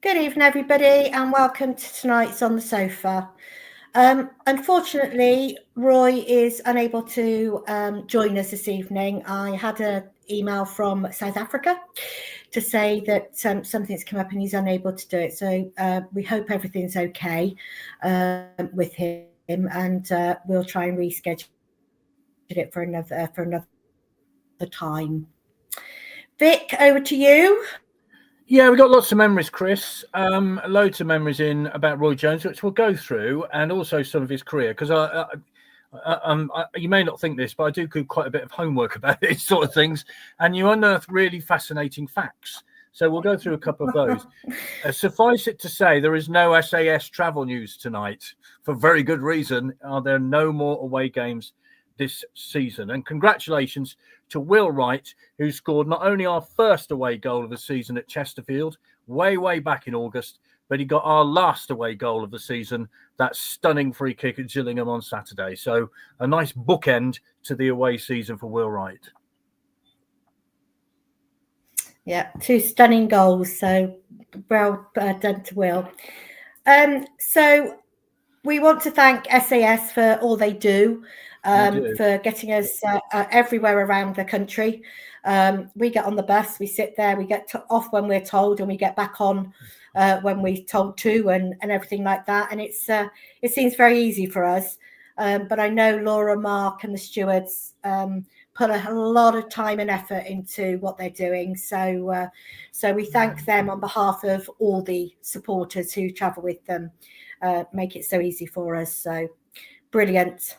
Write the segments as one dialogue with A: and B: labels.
A: Good evening, everybody, and welcome to tonight's On the Sofa. Unfortunately, Roy is unable to join us this evening. I had an email from South Africa to say that something's come up and he's unable to do it. So we hope everything's okay with him, and we'll try and reschedule it for another time. Vic, over to you.
B: Yeah, we've got lots of memories, Chris. Loads of memories in about Roy Jones, which we'll go through, and also some of his career. Because you may not think this, but I do quite a bit of homework about these sort of things, and you unearth really fascinating facts. So we'll go through a couple of those. Suffice it to say, there is no SAS travel news tonight for very good reason. Are there no more away games this season? And congratulations to Will Wright, who scored not only our first away goal of the season at Chesterfield way back in August, but he got our last away goal of the season, that stunning free kick at Gillingham on Saturday. So a nice bookend to the away season for Will Wright.
A: Yeah, 2 stunning goals. So well done to Will. So we want to thank SAS for all they do. For getting us everywhere around the country. We get on the bus, we sit there, we get off when we're told, and we get back on when we're told to, and everything like that. And it seems very easy for us. But I know Laura, Mark, and the stewards put a lot of time and effort into what they're doing. So we thank them on behalf of all the supporters who travel with them. Make it so easy for us. So brilliant.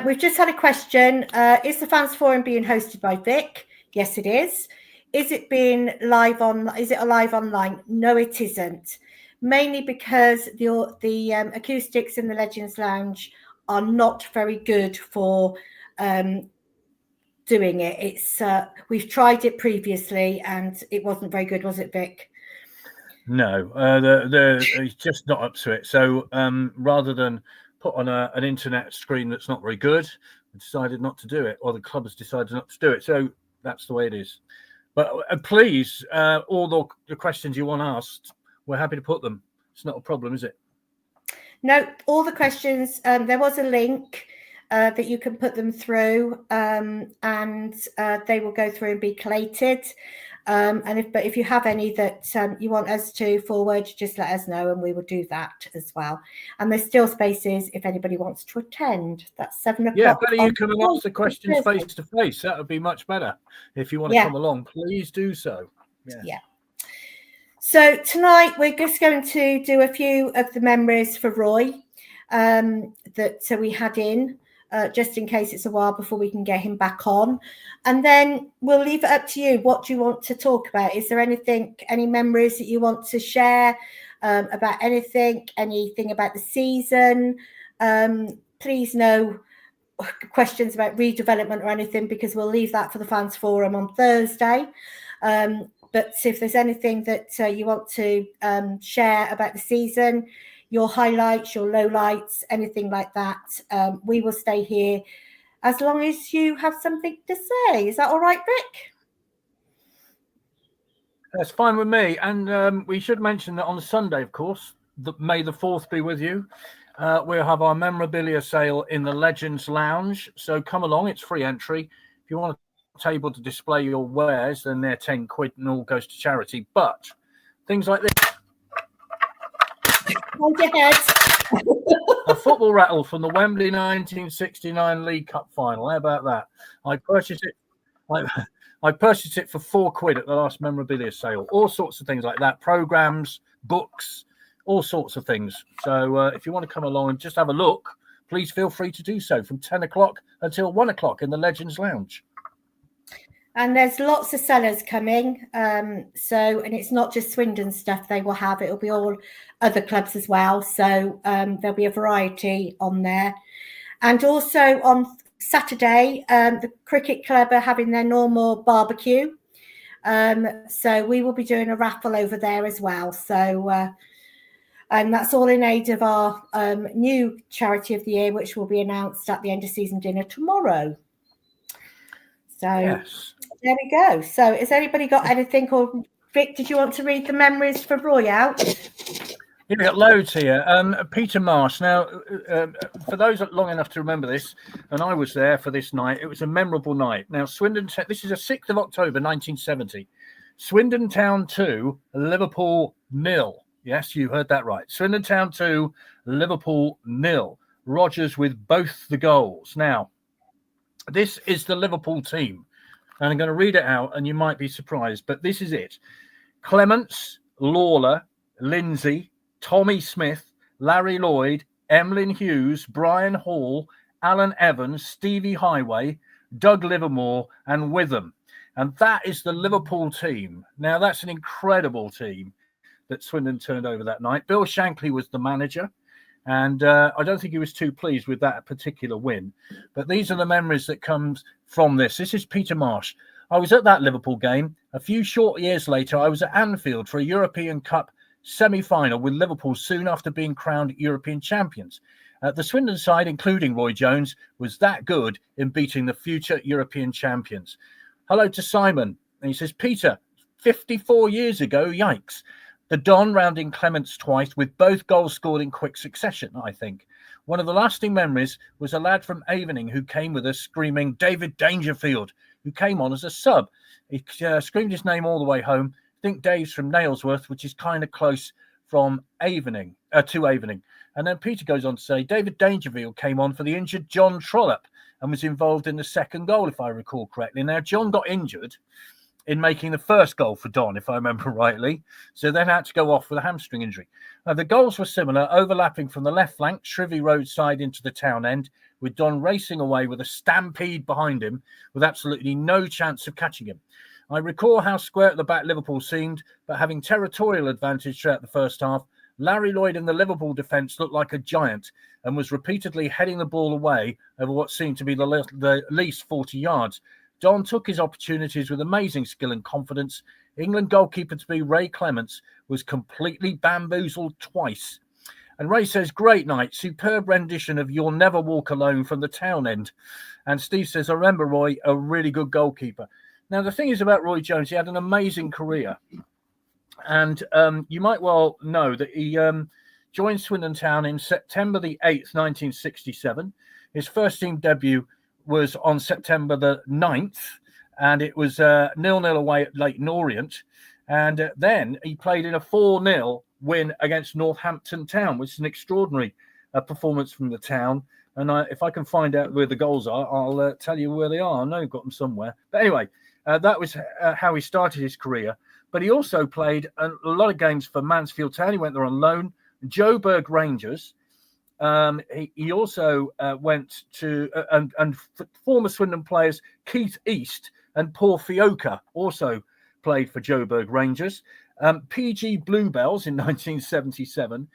A: We've just had a question. Is the Fans Forum being hosted by Vic? Yes, it is. Is it live online? No, it isn't. Mainly because the acoustics in the Legends Lounge are not very good for doing it. It's we've tried it previously and it wasn't very good, was it, Vic?
B: No, it's just not up to it. So rather than put on an internet screen that's not very good, we decided not to do it, or the club has decided not to do it. So that's the way it is. But please, all the questions you want asked, we're happy to put them. It's not a problem, is it?
A: No, all the questions. There was a link that you can put them through, and they will go through and be collated. And if you have any that you want us to forward, just let us know and we will do that as well. And there's still spaces if anybody wants to attend. That's 7 o'clock.
B: Yeah, better you come and ask the questions face to face. That would be much better. If you want to come along, please do so.
A: Yeah. So tonight we're just going to do a few of the memories for Roy that we had in. Just in case it's a while before we can get him back on. And then we'll leave it up to you. What do you want to talk about? Is there any memories that you want to share about anything about the season? Please no questions about redevelopment or anything, because we'll leave that for the Fans Forum on Thursday. But if there's anything that you want to share about the season, your highlights, your lowlights, anything like that, we will stay here as long as you have something to say. Is that all right, Vic?
B: That's fine with me. And we should mention that on Sunday, of course, May the 4th be with you. We'll have our memorabilia sale in the Legends Lounge. So come along, it's free entry. If you want a table to display your wares, then they're 10 quid and all goes to charity. But things like this.
A: Hold your head.
B: A football rattle from the Wembley 1969 League Cup final. How about that? I purchased it for 4 quid at the last memorabilia sale. All sorts of things like that. Programs, books, all sorts of things. So if you want to come along and just have a look, please feel free to do so from 10 o'clock until 1 o'clock in the Legends Lounge.
A: And there's lots of sellers coming. And it's not just Swindon stuff they will have. It'll be all other clubs as well. So there'll be a variety on there. And also on Saturday, the cricket club are having their normal barbecue. So we will be doing a raffle over there as well. So, and that's all in aid of our new charity of the year, which will be announced at the end of season dinner tomorrow. So yes. There we go. So has anybody got anything, or Vic, did you want to read the memories for Roy out?
B: Yeah, we got loads here. Peter Marsh. Now, for those long enough to remember this, and I was there for this night, it was a memorable night. Now, Swindon, this is a 6th of October, 1970. Swindon Town 2, Liverpool 0. Yes, you heard that right. Swindon Town 2, Liverpool 0. Rodgers with both the goals. Now, this is the Liverpool team. And I'm going to read it out, and you might be surprised, but this is it. Clements, Lawler, Lindsay, Tommy Smith, Larry Lloyd, Emlyn Hughes, Brian Hall, Alan Evans, Stevie Highway, Doug Livermore, and Witham. And that is the Liverpool team. Now, that's an incredible team that Swindon turned over that night. Bill Shankly was the manager, and I don't think he was too pleased with that particular win. But these are the memories that comes from this. This is Peter Marsh. I was at that Liverpool game. A few short years later, I was at Anfield for a European Cup semi-final with Liverpool soon after being crowned European champions. The Swindon side, including Roy Jones, was that good in beating the future European champions. Hello to Simon. And he says, Peter, 54 years ago, yikes. The Don rounding Clements twice with both goals scored in quick succession, I think. One of the lasting memories was a lad from Avening who came with us screaming David Dangerfield, who came on as a sub. He screamed his name all the way home. I think Dave's from Nailsworth, which is kind of close from Avening, to Avening. And then Peter goes on to say, David Dangerfield came on for the injured John Trollope and was involved in the second goal, if I recall correctly. Now, John got injured in making the first goal for Don, if I remember rightly, so then had to go off with a hamstring injury. The goals were similar, overlapping from the left flank, Shrivey Road side into the town end, with Don racing away with a stampede behind him with absolutely no chance of catching him. I recall how square at the back Liverpool seemed, but having territorial advantage throughout the first half, Larry Lloyd in the Liverpool defence looked like a giant and was repeatedly heading the ball away over what seemed to be the least 40 yards. Don took his opportunities with amazing skill and confidence. England goalkeeper to be Ray Clements was completely bamboozled twice. And Ray says, great night, superb rendition of You'll Never Walk Alone from the town end. And Steve says, I remember Roy, a really good goalkeeper. Now, the thing is about Roy Jones, he had an amazing career. And you might well know that he joined Swindon Town in September the 8th, 1967. His first team debut was on September the 9th, and it was 0-0 away at Leyton Orient. And then he played in a 4-0 win against Northampton Town, which is an extraordinary performance from the town. And if I can find out where the goals are, I'll tell you where they are. I know you've got them somewhere. But anyway, that was how he started his career. But he also played a lot of games for Mansfield Town. He went there on loan. Joburg Rangers. He also went to and former Swindon players Keith East and Paul Fioca also played for Joburg Rangers. PG Bluebells in 1977.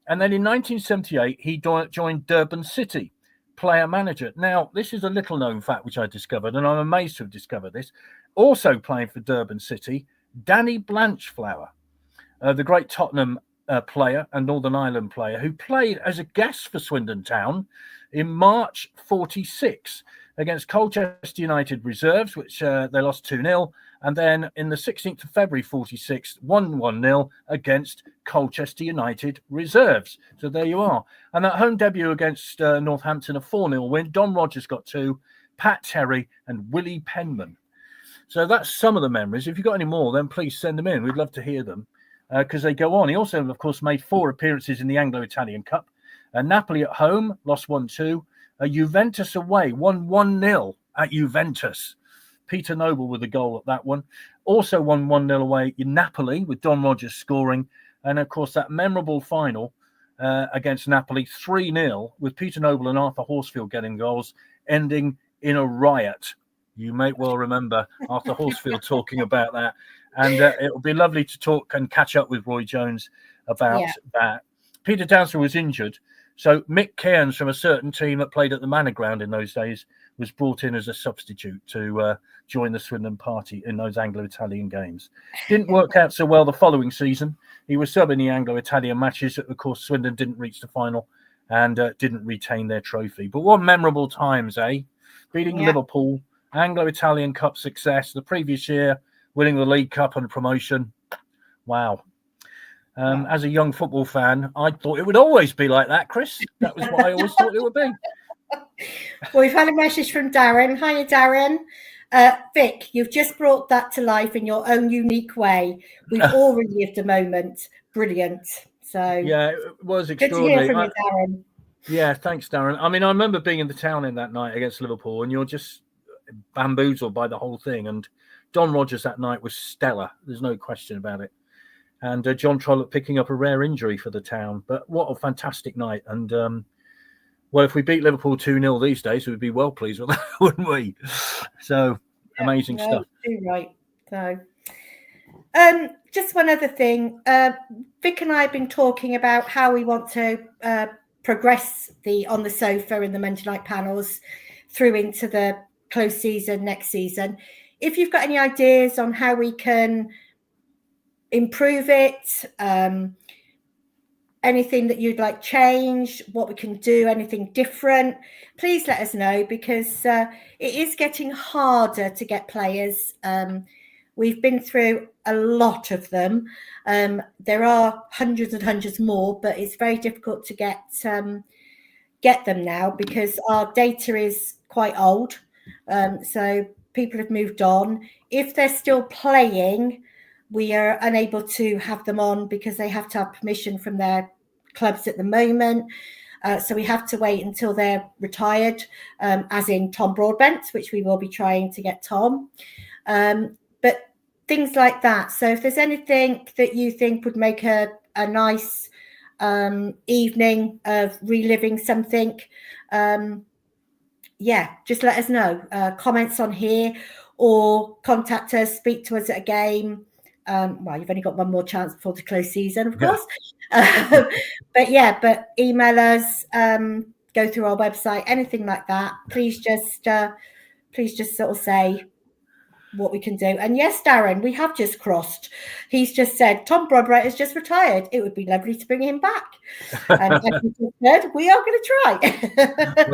B: And then in 1978, he joined Durban City, player manager. Now, this is a little known fact which I discovered, and I'm amazed to have discovered this. Also playing for Durban City, Danny Blanchflower, the great Tottenham player and Northern Ireland player who played as a guest for Swindon Town in March 46 against Colchester United reserves, which they lost 2-0. And then in the 16th of February 46, 1-0 against Colchester United reserves. So there you are. And that home debut against Northampton, a 4-0 win. Don Rodgers got 2, Pat Terry and Willie Penman. So that's some of the memories. If you've got any more, then please send them in. We'd love to hear them because they go on. He also, of course, made 4 appearances in the Anglo-Italian Cup. Napoli at home, lost 1-2. Juventus away, won 1-0 at Juventus. Peter Noble with the goal at that one. Also won 1-0 away in Napoli with Don Rodgers scoring. And, of course, that memorable final against Napoli, 3-0, with Peter Noble and Arthur Horsfield getting goals, ending in a riot. You may well remember Arthur Horsfield talking about that. And it will be lovely to talk and catch up with Roy Jones about that. Peter Downsall was injured. So Mick Cairns from a certain team that played at the Manor Ground in those days was brought in as a substitute to join the Swindon party in those Anglo-Italian games. Didn't work out so well the following season. He was sub in the Anglo-Italian matches. Of course, Swindon didn't reach the final and didn't retain their trophy. But what memorable times, eh? Beating Liverpool, Anglo-Italian Cup success the previous year, winning the League Cup and promotion. Wow. As a young football fan, I thought it would always be like that, Chris. That was what I always thought it would be.
A: Well, we've had a message from Darren. Hiya, Darren. Vic, you've just brought that to life in your own unique way. We've all relived a moment. Brilliant. So
B: yeah, it was extraordinary.
A: Good to hear from you, Darren.
B: Yeah, thanks, Darren. I mean, I remember being in the town in that night against Liverpool, and you're just bamboozled by the whole thing. And Don Rogers that night was stellar. There's no question about it. And John Trollope picking up a rare injury for the town. But what a fantastic night. And, well, if we beat Liverpool 2-0 these days, we'd be well pleased with that, wouldn't we? So, amazing stuff.
A: You're right. So, just one other thing. Vic and I have been talking about how we want to progress the On the Sofa and the Monday night panels through into the close season next season. If you've got any ideas on how we can improve it, anything that you'd like change, what we can do, anything different, please let us know, because it is getting harder to get players. We've been through a lot of them. There are hundreds and hundreds more, but it's very difficult to get them now because our data is quite old. So people have moved on. If they're still playing, we are unable to have them on because they have to have permission from their clubs at the moment. So we have to wait until they're retired, as in Tom Broadbent, which we will be trying to get Tom. But things like that. So if there's anything that you think would make a nice evening of reliving something, just let us know. Comments on here or contact us, speak to us at a game. Well, you've only got one more chance before the close season, of course. But email us, go through our website, anything like that. Please just sort of say what we can do. And yes, Darren, we have just crossed. He's just said Tom Broadbent has just retired. It would be lovely to bring him back. And as we just said, we are going to try.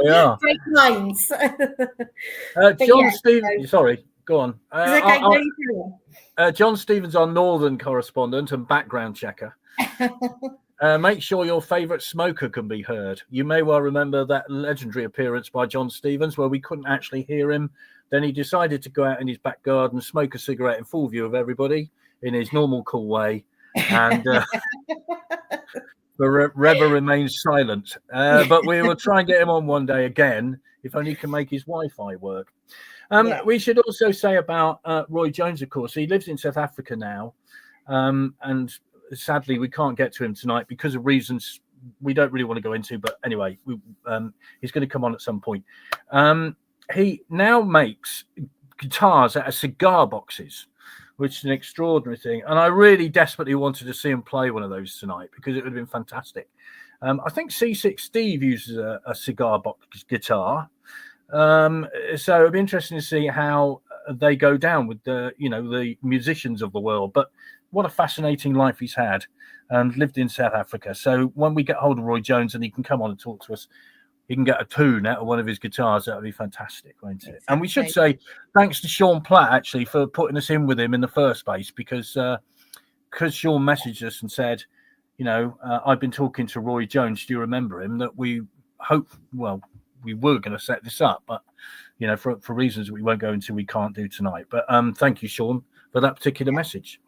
B: We are.
A: Great minds.
B: John Stevens, sorry, go on. John Stevens, our northern correspondent and background checker. Make sure your favourite smoker can be heard. You may well remember that legendary appearance by John Stevens where we couldn't actually hear him. Then he decided to go out in his back garden, smoke a cigarette in full view of everybody in his normal, cool way. And Reva remains silent. But we will try and get him on one day again, if only he can make his Wi-Fi work. We should also say about Roy Jones, of course. He lives in South Africa now. And sadly, we can't get to him tonight because of reasons we don't really want to go into. But anyway, he's going to come on at some point. He now makes guitars out of cigar boxes, which is an extraordinary thing. And I really desperately wanted to see him play one of those tonight because it would have been fantastic. I think C6 Steve uses a cigar box guitar. So it'd be interesting to see how they go down with the musicians of the world. But what a fascinating life he's had and lived in South Africa. So when we get hold of Roy Jones and he can come on and talk to us, he can get a tune out of one of his guitars. That would be fantastic, won't it? Exactly. And we should say thanks to Sean Platt, actually, for putting us in with him in the first place, because Sean messaged us and said, I've been talking to Roy Jones. Do you remember him? That we hope, we were going to set this up, but, for reasons we won't go into, we can't do tonight. But thank you, Sean, for that particular message.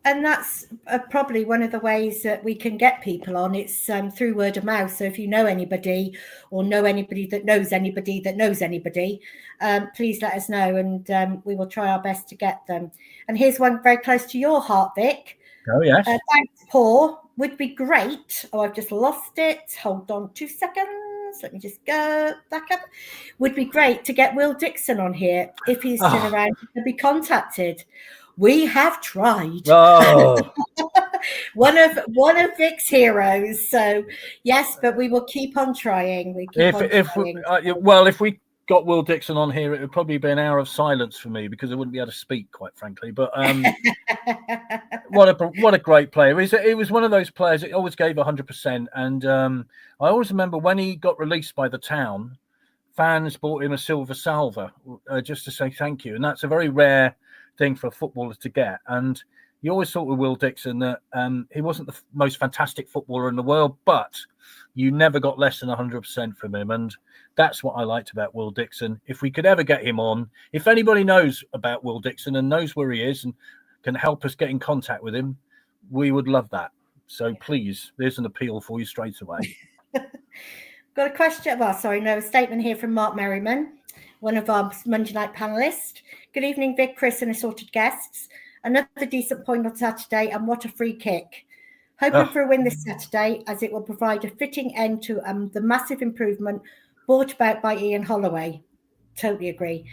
A: And that's probably one of the ways that we can get people on. It's through word of mouth. So if you know anybody or know anybody that knows anybody that knows anybody, please let us know and we will try our best to get them. And here's one very close to your heart, Vic.
B: Oh, yes.
A: Thanks, Paul. Would be great. Oh, I've just lost it. Hold on 2 seconds. Let me just go back up. Would be great to get Will Dixon on here. If he's still around, to be contacted. We have tried.
B: Oh.
A: one of Vic's heroes. So yes, but we will keep on trying.
B: If we got Will Dixon on here, it would probably be an hour of silence for me because I wouldn't be able to speak, quite frankly. But what a great player! He was one of those players that always gave 100%. And I always remember when he got released by the town, fans bought him a silver salver just to say thank you, and that's a very rare thing for footballers to get. And you always thought with Will Dixon that he wasn't the most fantastic footballer in the world, but you never got less than 100% from him. And that's what I liked about Will Dixon. If we could ever get him on, if anybody knows about Will Dixon and knows where he is and can help us get in contact with him, we would love that. So please, there's an appeal for you straight away.
A: Got a question. Well, sorry, no, a statement here from Mark Merriman, one of our Monday night panelists. Good evening, Vic, Chris, and assorted guests. Another decent point on Saturday, and what a free kick. Hoping for a win this Saturday, as it will provide a fitting end to the massive improvement brought about by Ian Holloway. Totally agree.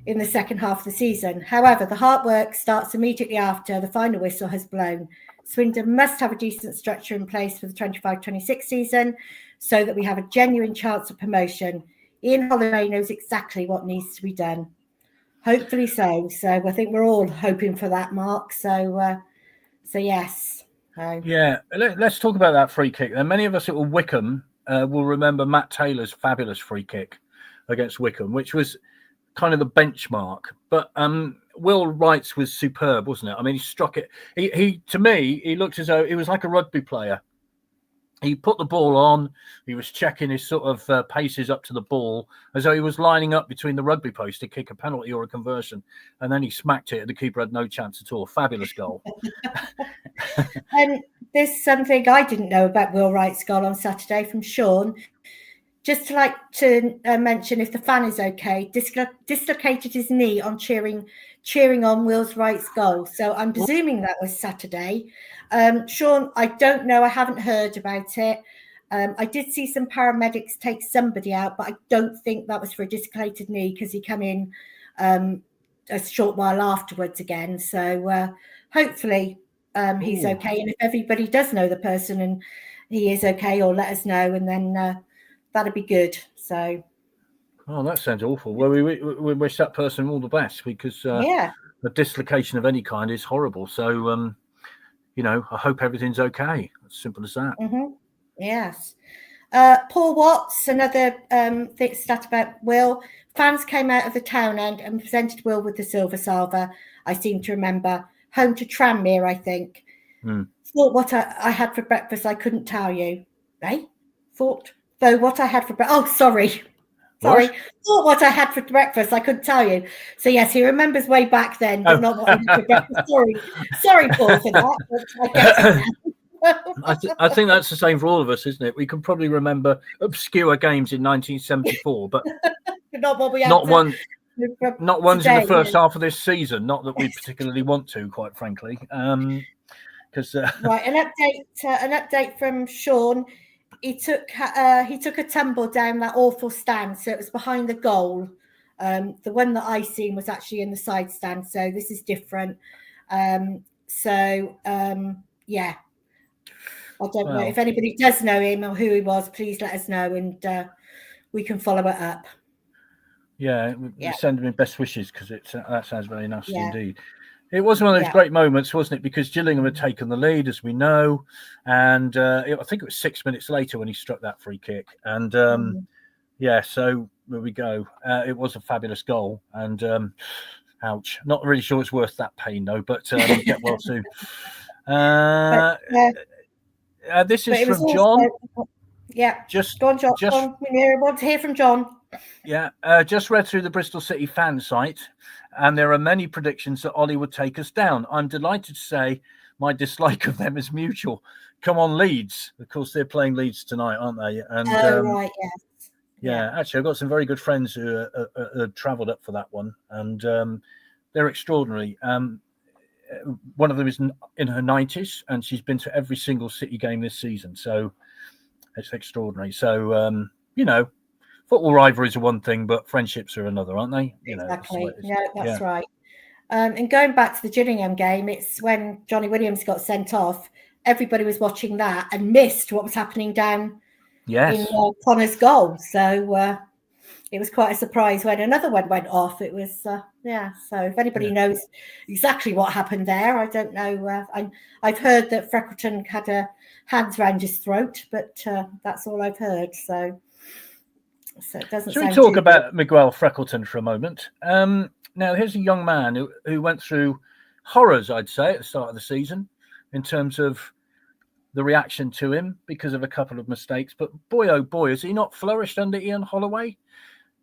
A: In the second half of the season. However, the hard work starts immediately after the final whistle has blown. Swindon must have a decent structure in place for the 25-26 season so that we have a genuine chance of promotion. Ian Holloway knows exactly what needs to be done. Hopefully so. So I think we're all hoping for that, Mark. So yes.
B: Yeah, let's talk about that free kick. And many of us at Wycombe will remember Matt Taylor's fabulous free kick against Wycombe, which was kind of the benchmark. But Will Wright's was superb, wasn't it? I mean, he struck it. He to me, he looked as though he was like a rugby player. He put the ball on. He was checking his sort of paces up to the ball as though he was lining up between the rugby post to kick a penalty or a conversion. And then he smacked it and the keeper had no chance at all. Fabulous goal.
A: And there's something I didn't know about Will Wright's goal on Saturday from Sean. Just to mention, if the fan is okay, dislocated his knee on cheering on Will Wright's goal. So I'm presuming that was Saturday. Sean, I don't know. I haven't heard about it. I did see some paramedics take somebody out, but I don't think that was for a dislocated knee because he came in a short while afterwards again. So hopefully he's okay. And if everybody does know the person and he is okay, or let us know, and then that'd be good. So,
B: that sounds awful. Well, we wish that person all the best because a dislocation of any kind is horrible. So, I hope everything's okay. As simple as that.
A: Mm-hmm. Yes. Paul Watts, another stat about Will. Fans came out of the town end and presented Will with the silver salver. I seem to remember. Home to Tranmere, I think. Thought what I had for breakfast, I couldn't tell you. Though what I had for breakfast. Oh, sorry. Thought what I had for breakfast, I couldn't tell you. So yes, he remembers way back then, but not what I had for breakfast. Sorry, Paul, for that. But I get it.
B: I think that's the same for all of us, isn't it? We can probably remember obscure games in 1974, but
A: not what we had.
B: Not ones
A: today,
B: in the first half of this season. Not that we particularly want to, quite frankly. Because
A: right, an update from Sean. He took a tumble down that awful stand, so it was behind the goal. The one that I seen was actually in the side stand, so this is different. Yeah, I don't know if anybody does know him or who he was. Please let us know, and we can follow it up.
B: Yeah, send him best wishes because that sounds very nasty indeed. It was one of those great moments, wasn't it? Because Gillingham had taken the lead, as we know, and I think it was 6 minutes later when he struck that free kick. And so there we go. It was a fabulous goal, and ouch. Not really sure it's worth that pain though, but get well soon. This is from John.
A: Go on, John. We want to hear from John.
B: Yeah, just read through the Bristol City fan site, and there are many predictions that Ollie would take us down. I'm delighted to say my dislike of them is mutual. Come on, Leeds. Of course, they're playing Leeds tonight, aren't they? And
A: right, yes.
B: Yeah, actually, I've got some very good friends who travelled up for that one, and they're extraordinary. One of them is in her 90s, and she's been to every single City game this season, so it's extraordinary. So, football rivalries are one thing, but friendships are another, aren't they?
A: Exactly. That's right. And going back to the Gillingham game, it's when Johnny Williams got sent off. Everybody was watching that and missed what was happening down in Connor's goal. So it was quite a surprise when another one went off. It was, So if anybody knows exactly what happened there, I don't know. I've heard that Freckleton had a hands round his throat, but that's all I've heard. So it doesn't.
B: Should we talk about Miguel Freckleton for a moment? Now, here's a young man who went through horrors, I'd say, at the start of the season in terms of the reaction to him because of a couple of mistakes. But boy, oh boy, has he not flourished under Ian Holloway?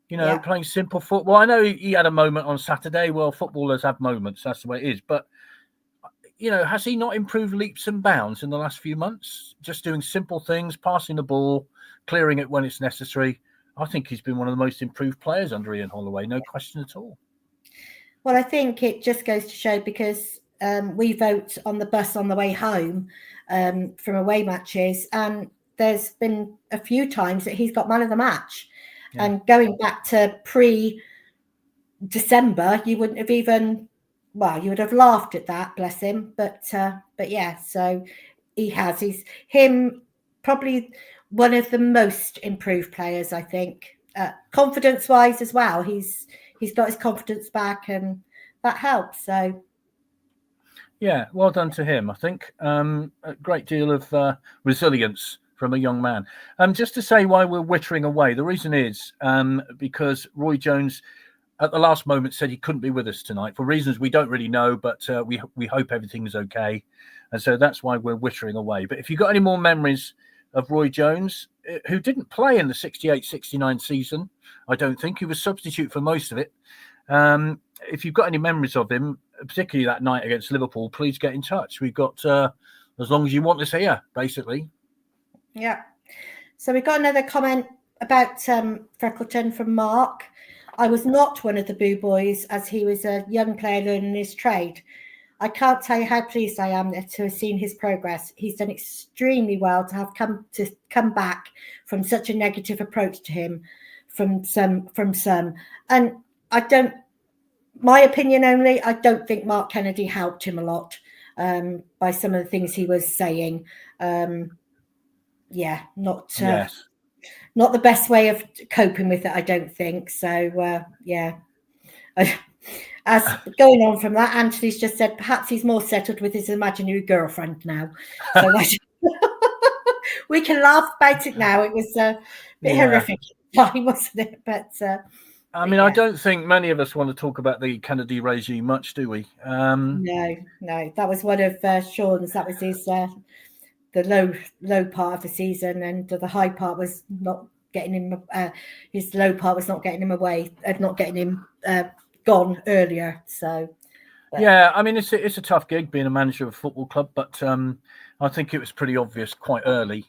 B: Playing simple football. I know he had a moment on Saturday. Well, footballers have moments. That's the way it is. But, has he not improved leaps and bounds in the last few months? Just doing simple things, passing the ball, clearing it when it's necessary. I think he's been one of the most improved players under Ian Holloway. No question at all.
A: Well, I think it just goes to show because we vote on the bus on the way home from away matches, and there's been a few times that he's got man of the match. Yeah. And going back to pre-December, you wouldn't have even, you would have laughed at that, bless him. But yeah, so he's probably one of the most improved players, I think, confidence-wise as well. He's got his confidence back, and that helps. So,
B: yeah, well done to him. I think a great deal of resilience from a young man. Just to say why we're wittering away, the reason is because Roy Jones at the last moment said he couldn't be with us tonight for reasons we don't really know, but we hope everything's okay. And so that's why we're wittering away. But if you've got any more memories of Roy Jones, who didn't play in the 68-69 season, I don't think. He was substitute for most of it. If you've got any memories of him, particularly that night against Liverpool, please get in touch. We've got as long as you want us here, basically.
A: Yeah. So we've got another comment about Freckleton from Mark. I was not one of the boo boys as he was a young player learning his trade. I can't tell you how pleased I am to have seen his progress. He's done extremely well to have come back from such a negative approach to him from some. And my opinion only, I don't think Mark Kennedy helped him a lot by some of the things he was saying. Not the best way of coping with it, I don't think. So, as going on from that, Anthony's just said perhaps he's more settled with his imaginary girlfriend now. So we can laugh about it now. It was a bit horrific, wasn't it? But
B: I don't think many of us want to talk about the Kennedy regime much, do we?
A: No. That was one of Sean's. That was his the low part of the season, and the high part was not getting him. His low part was not getting him away, not getting him gone earlier. So,
B: yeah, it's a tough gig being a manager of a football club, but I think it was pretty obvious quite early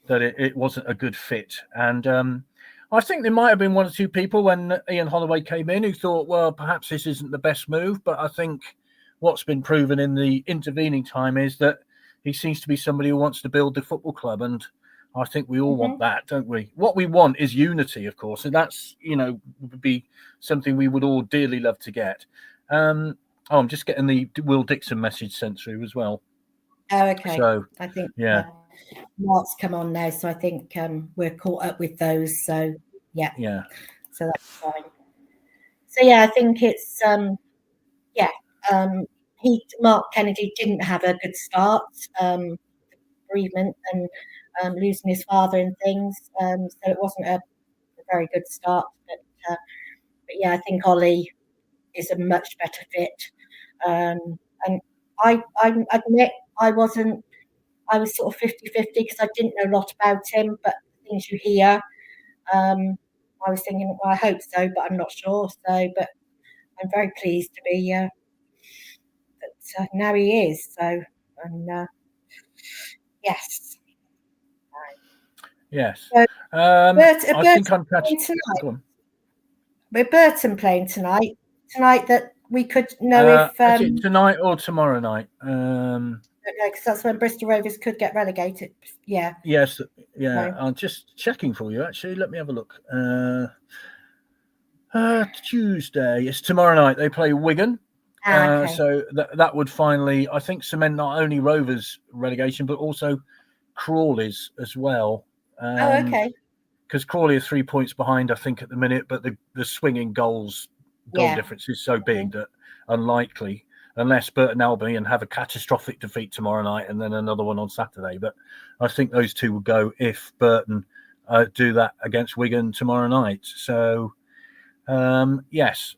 B: that it wasn't a good fit, and I think there might have been one or two people when Ian Holloway came in who thought, well, perhaps this isn't the best move, but I think what's been proven in the intervening time is that he seems to be somebody who wants to build the football club, and I think we all want that, don't we? What we want is unity, of course, and that's, would be something we would all dearly love to get. I'm just getting the Will Dixon message sent through as well.
A: Oh, okay.
B: So,
A: I think
B: Mark's
A: come on now, so I think we're caught up with those. So, yeah. So that's fine. So, yeah, I think it's, Mark Kennedy didn't have a good start, bereavement and losing his father and things. So it wasn't a very good start. But yeah, I think Ollie is a much better fit. And I admit I was sort of 50-50 because I didn't know a lot about him, but things you hear, I was thinking, well, I hope so, but I'm not sure. So, but I'm very pleased to be that now he is. So, and yes.
B: Yes.
A: So,
B: I think I'm catching
A: tonight. We're Burton playing tonight that we could know if
B: is it tonight or tomorrow night.
A: Because that's when Bristol Rovers could get relegated. Yeah.
B: Yes. Yeah. No. I'm just checking for you. Actually, let me have a look. Tuesday. It's tomorrow night. They play Wigan. Okay. So that would finally, I think, cement not only Rovers relegation but also Crawley's as well.
A: Okay.
B: Because Crawley are 3 points behind, I think, at the minute, but the swinging goal difference is so big that unlikely, unless Burton Albion have a catastrophic defeat tomorrow night and then another one on Saturday. But I think those two will go if Burton do that against Wigan tomorrow night. So, yes.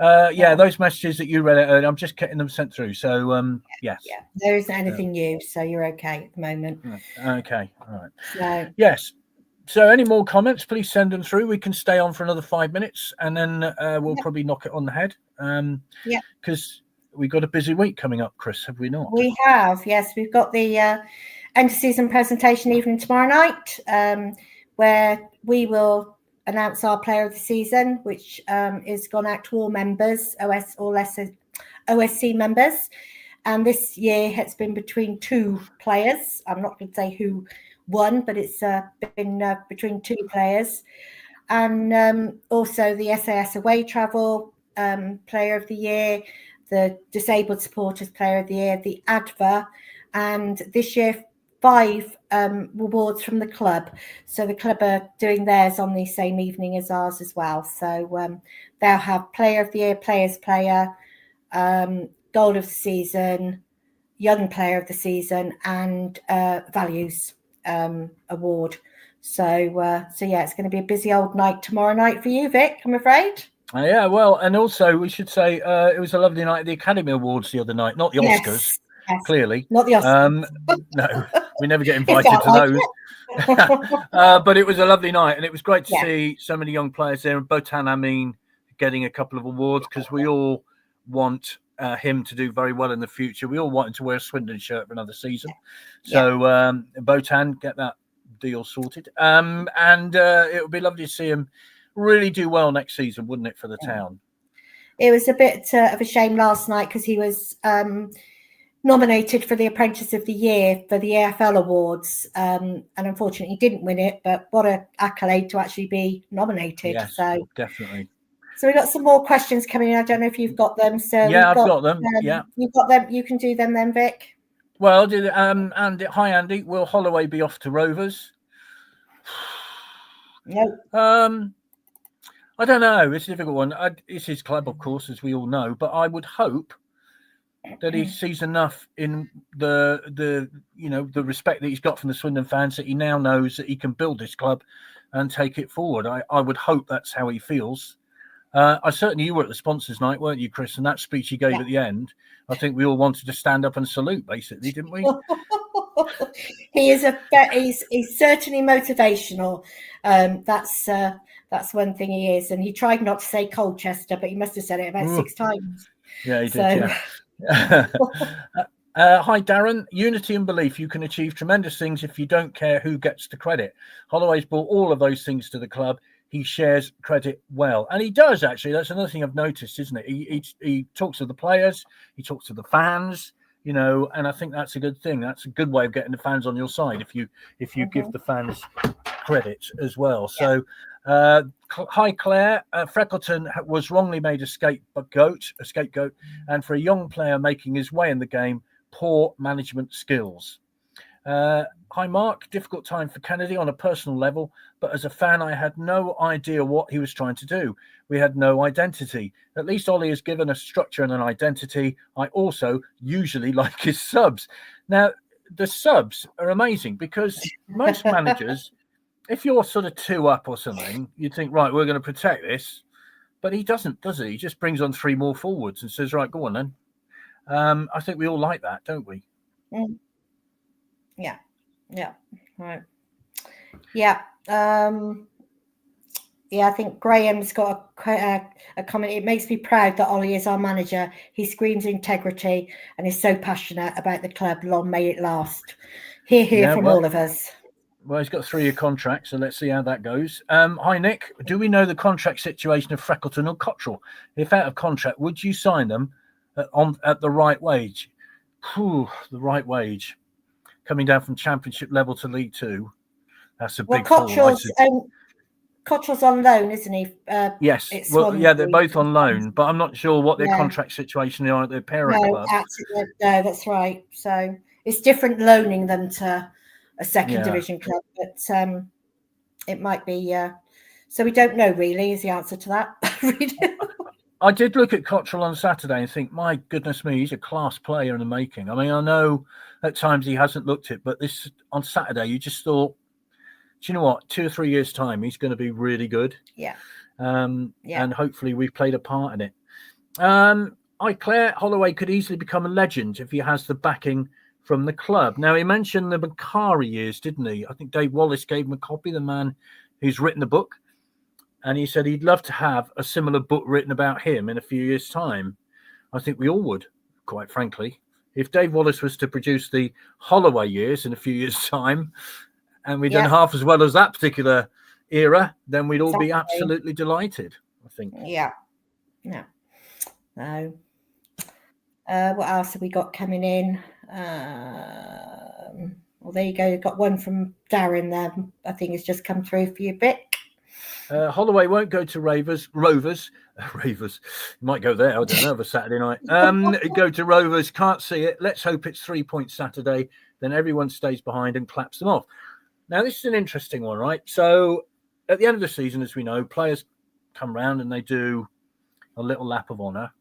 B: Those messages that you read out earlier, I'm just getting them sent through. So, yes.
A: Yeah, there isn't anything new, so you're okay at the moment.
B: Okay, all right.
A: So,
B: yes. So, any more comments, please send them through. We can stay on for another 5 minutes, and then we'll probably knock it on the head. Because we've got a busy week coming up, Chris, have we not?
A: We have, yes. We've got the end of season presentation evening tomorrow night, where we will announce our player of the season, which is gone out to all members, OSC members. And this year has been between two players. I'm not going to say who won, but it's been between two players. And also the SAS away travel player of the year, the disabled supporters player of the year, the ADVA, and this year 5 awards from the club. So the club are doing theirs on the same evening as ours as well. So they'll have player of the year, players player, goal of the season, young player of the season, and values award. So it's going to be a busy old night tomorrow night for you, Vic, I'm afraid.
B: Yeah, well, and also we should say it was a lovely night at the Academy Awards the other night, not the Oscars, clearly.
A: Not the Oscars.
B: No, we never get invited to those. But it was a lovely night, and it was great to see so many young players there, and Botan Amin getting a couple of awards, because we all want him to do very well in the future. We all want him to wear a Swindon shirt for another season. So Botan, get that deal sorted. And it would be lovely to see him really do well next season, wouldn't it, for the town?
A: It was a bit of a shame last night, because he was nominated for the Apprentice of the Year for the AFL Awards, and unfortunately didn't win it, but what an accolade to actually be nominated.
B: Yes,
A: so
B: definitely.
A: So we've got some more questions coming in. I don't know if you've got them. So
B: I've got them.
A: You've got them. You can do them then, Vic.
B: Well, Andy, hi Andy. Will Holloway be off to Rovers?
A: No.
B: I don't know. It's a difficult one. It's his club, of course, as we all know. But I would hope that he sees enough in the respect that he's got from the Swindon fans, that he now knows that he can build this club and take it forward. I would hope that's how he feels. You were at the sponsors' night, weren't you, Chris? And that speech he gave at the end, I think we all wanted to stand up and salute, basically, didn't we?
A: He's certainly motivational. That's one thing he is. And he tried not to say Colchester, but he must have said it about 6 times.
B: Yeah, he did. Yeah. Hi, Darren. Unity and belief. You can achieve tremendous things if you don't care who gets the credit. Holloway's brought all of those things to the club. He shares credit well, and he does, actually. That's another thing I've noticed, isn't it? He talks to the players, he talks to the fans, and I think that's a good thing. That's a good way of getting the fans on your side, if you give the fans credit as well. So hi, Claire. Freckleton was wrongly made a scapegoat, and for a young player making his way in the game, poor management skills. Hi, Mark. Difficult time for Kennedy on a personal level, but as a fan, I had no idea what he was trying to do. We had no identity. At least Ollie has given us structure and an identity. I also usually like his subs. Now, the subs are amazing, because most managers, if you're sort of 2 up or something, you'd think, right, we're going to protect this. But he doesn't, does he? He just brings on 3 more forwards and says, right, go on then. I think we all like that, don't we?
A: Mm. Yeah. Right. Yeah. I think Graham's got a comment. It makes me proud that Ollie is our manager. He screams integrity and is so passionate about the club. Long may it last. Hear from all of us.
B: Well, he's got 3-year contract, so let's see how that goes. Hi, Nick. Do we know the contract situation of Freckleton or Cottrell? If out of contract, would you sign them at the right wage? The right wage. Coming down from Championship level to League 2, that's a big fall.
A: Cottrell's on loan, isn't he?
B: Yes. Well, they're both on loan, but I'm not sure what their contract situation are at their parent club.
A: No, that's right. So it's different loaning them to a second division club, but it might be. So we don't know really is the answer to that.
B: I did look at Cottrell on Saturday and think, my goodness me, he's a class player in the making. I mean, I know at times he hasn't looked it, but on Saturday, you just thought, do you know what? 2 or 3 years' time, he's going to be really good.
A: Yeah.
B: And hopefully we've played a part in it. Claire Holloway could easily become a legend if he has the backing from the club. Now, he mentioned the Macari years, didn't he? I think Dave Wallace gave him a copy, the man who's written the book. And he said he'd love to have a similar book written about him in a few years' time. I think we all would, quite frankly. If Dave Wallace was to produce the Holloway years in a few years' time, and we'd done half as well as that particular era, then we'd all be absolutely delighted, I think.
A: Yeah. No. No. What else have we got coming in? Well, there you go. You've got one from Darren there. I think it's just come through for you, Vic.
B: Holloway won't go to Rovers. You might go there. I don't know, of a Saturday night. Go to Rovers. Can't see it. Let's hope it's 3 points Saturday. Then everyone stays behind and claps them off. Now, this is an interesting one, right? So at the end of the season, as we know, players come round and they do a little lap of honour.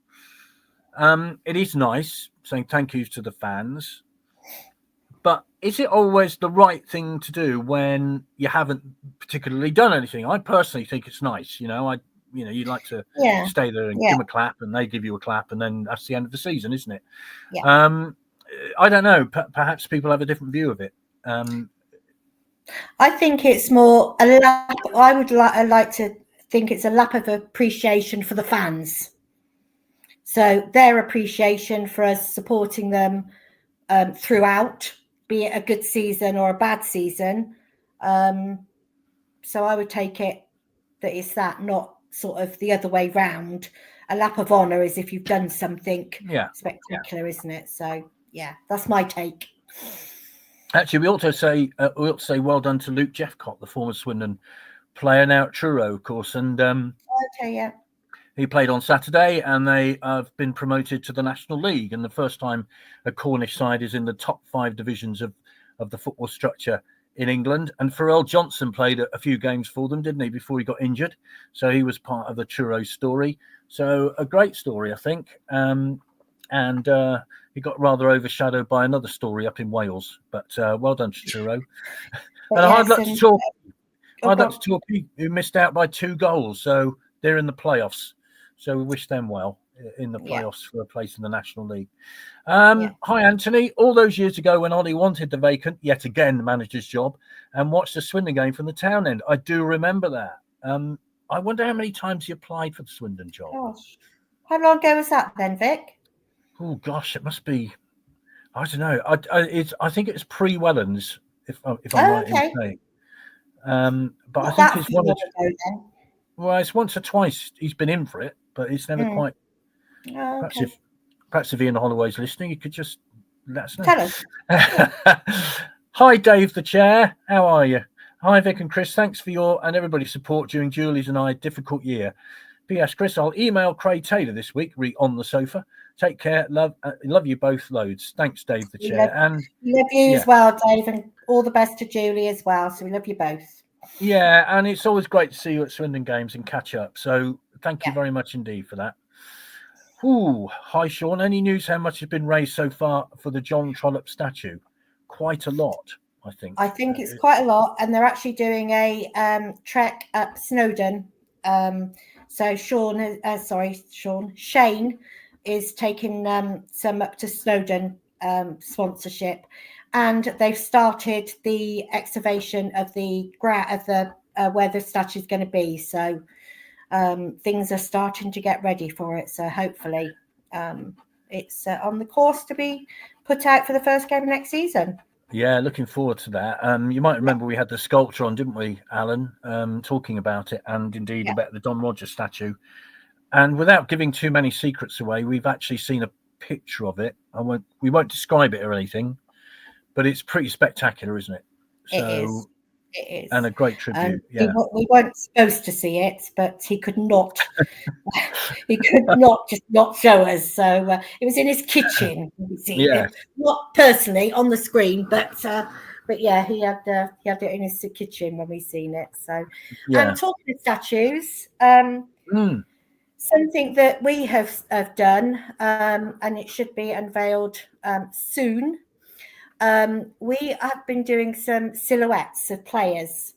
B: It is nice saying thank yous to the fans. But is it always the right thing to do when you haven't particularly done anything? I personally think it's nice. You'd like to stay there and give them a clap, and they give you a clap, and then that's the end of the season, isn't it? Yeah. I don't know. Perhaps people have a different view of it.
A: I think it's more a lap. I would like to think it's a lap of appreciation for the fans. So their appreciation for us supporting them throughout, be it a good season or a bad season. So I would take it that it's that, not sort of the other way round. A lap of honour is if you've done something spectacular, isn't it? So yeah, that's my take.
B: Actually, we ought to say well done to Luke Jeffcott, the former Swindon player, now at Truro, of course, and he played on Saturday, and they have been promoted to the National League, and the first time a Cornish side is in the top 5 divisions of the football structure in England. And Pharrell Johnson played a few games for them, didn't he, before he got injured? So he was part of the Truro story. So a great story, I think. And he got rather overshadowed by another story up in Wales. But well done to Truro. And I'd like to talk who missed out by 2 goals. So they're in the playoffs. So we wish them well in the playoffs for a place in the National League. Hi, Anthony. All those years ago when Ollie wanted the vacant, yet again, manager's job, and watched the Swindon game from the town end. I do remember that. I wonder how many times he applied for the Swindon job.
A: Gosh. How long ago was that then, Vic?
B: Oh, gosh, it must be, I don't know. I think it was pre-Wellens, if I'm right in saying. But I think it's one of the... Well, it's once or twice he's been in for it, but it's never quite. Perhaps if Ian Holloway's listening, he could just let us know.
A: Tell us.
B: Hi, Dave, the chair. How are you? Hi, Vic and Chris. Thanks for your and everybody's support during Julie's and I difficult year. P.S. Chris, I'll email Craig Taylor this week. On the sofa. Take care. Love you both loads. Thanks, Dave, the chair.
A: Love you as well, Dave, and all the best to Julie as well. So we love you both.
B: Yeah, and it's always great to see you at Swindon games and catch up. So thank you very much indeed for that. Ooh, hi, Sean. Any news how much has been raised so far for the John Trollope statue? Quite a lot, I think.
A: I think it's quite a lot, and they're actually doing a trek up Snowdon. So Shane is taking some up to Snowdon sponsorship. And they've started the excavation of the where the statue is going to be. So things are starting to get ready for it. So hopefully it's on the course to be put out for the first game of next season.
B: Yeah, looking forward to that. You might remember we had the sculpture on, didn't we, Alan, talking about it, and indeed about the Don Rogers statue. And without giving too many secrets away, we've actually seen a picture of it. We won't describe it or anything. But it's pretty spectacular, isn't it?
A: So, it is.
B: And a great tribute.
A: We weren't supposed to see it, but he could not. Just not show us. So it was in his kitchen. It. Not personally on the screen, but yeah, he had it in his kitchen when we seen it. So, and talking of statues, something that we have done, and it should be unveiled soon. We have been doing some silhouettes of players.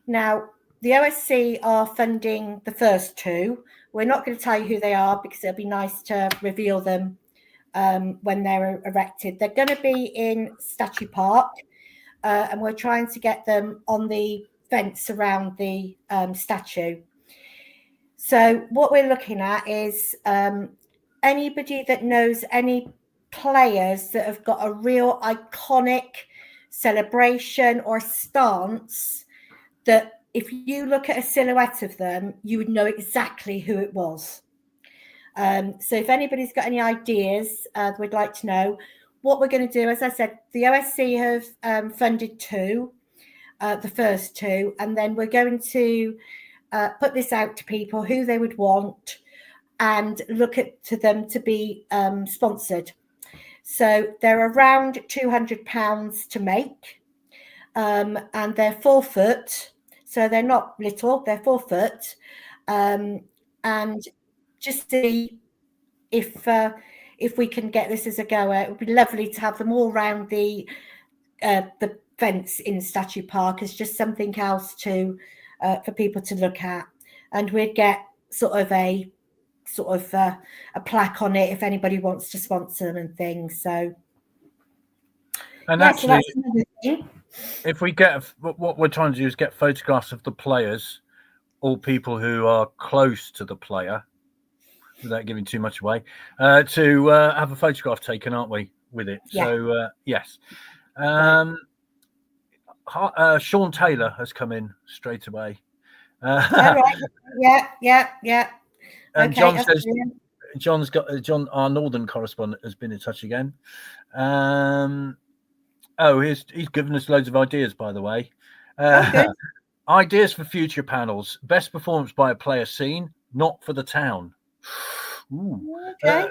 A: Now, the OSC are funding the first two. We're not going to tell you who they are because it'll be nice to reveal them when they're erected. They're going to be in Statue Park, and we're trying to get them on the fence around the statue. So what we're looking at is anybody that knows any players that have got a real iconic celebration or stance that if you look at a silhouette of them, you would know exactly who it was. So if anybody's got any ideas, we'd like to know. What we're going to do, as I said, the OSC have funded two, the first two, and then we're going to put this out to people who they would want and look to them to be sponsored. So they're around £200 to make, and they're 4 foot. So they're not little, they're 4 foot. And just see if we can get this as a goer. It would be lovely to have them all around the fence in Statue Park as just something else to for people to look at. And we'd get sort of a plaque on it if anybody wants to sponsor them and things. So,
B: and actually, if we get what we're trying to do is get photographs of the players, all people who are close to the player, without giving too much away, to have a photograph taken, aren't we, with it? Yeah. So yes. Sean Taylor has come in straight away.
A: All right. Yeah.
B: And okay, John says brilliant. John, our northern correspondent, has been in touch again. He's given us loads of ideas, by the way. Ideas for future panels. Best performance by a player seen, not for the town. Ooh. Okay.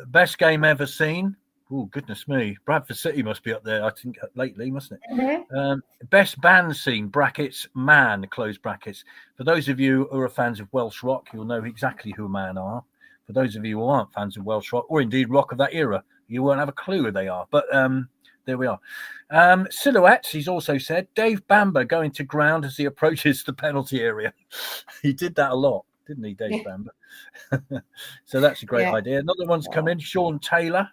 B: Best game ever seen. Oh, goodness me. Bradford City must be up there, I think, lately, mustn't it? Mm-hmm. Best band scene, brackets, Man, close brackets. For those of you who are fans of Welsh rock, you'll know exactly who Man are. For those of you who aren't fans of Welsh rock, or indeed rock of that era, you won't have a clue who they are. But there we are. Silhouettes, he's also said. Dave Bamber going to ground as he approaches the penalty area. He did that a lot, didn't he, Dave Bamber? So that's a great idea. Another one's come in, Sean Taylor.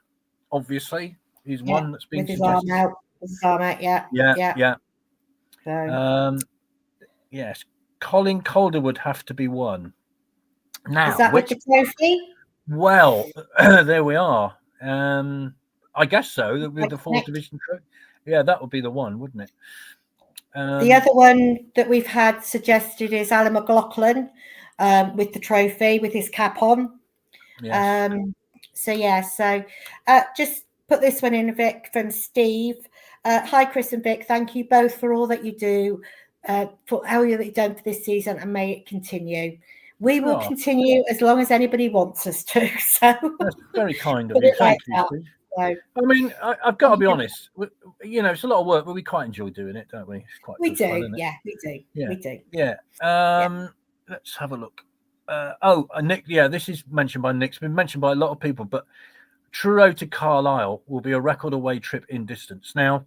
B: Obviously, he's one that's been suggested.
A: With his arm out, yeah.
B: So. Yes, Colin Calder would have to be one. Now,
A: is that with the trophy?
B: Well, there we are. I guess so. With the 4th division trophy, that would be the one, wouldn't it?
A: The other one that we've had suggested is Alan McLaughlin with the trophy with his cap on. Yes. So just put this one in, Vic, from Steve. Hi, Chris and Vic. Thank you both for all that you do, for all that you've done for this season, and may it continue. We will continue as long as anybody wants us to. So
B: that's very kind of you. Thank you, Steve. So, I mean, I've got to be honest. It's a lot of work, but we quite enjoy doing it, don't we? It's quite
A: we do,
B: fun,
A: yeah, we do.
B: Yeah.
A: We do.
B: Yeah. Let's have a look. Nick, this is mentioned by Nick. It's been mentioned by a lot of people, but Truro to Carlisle will be a record away trip in distance. Now,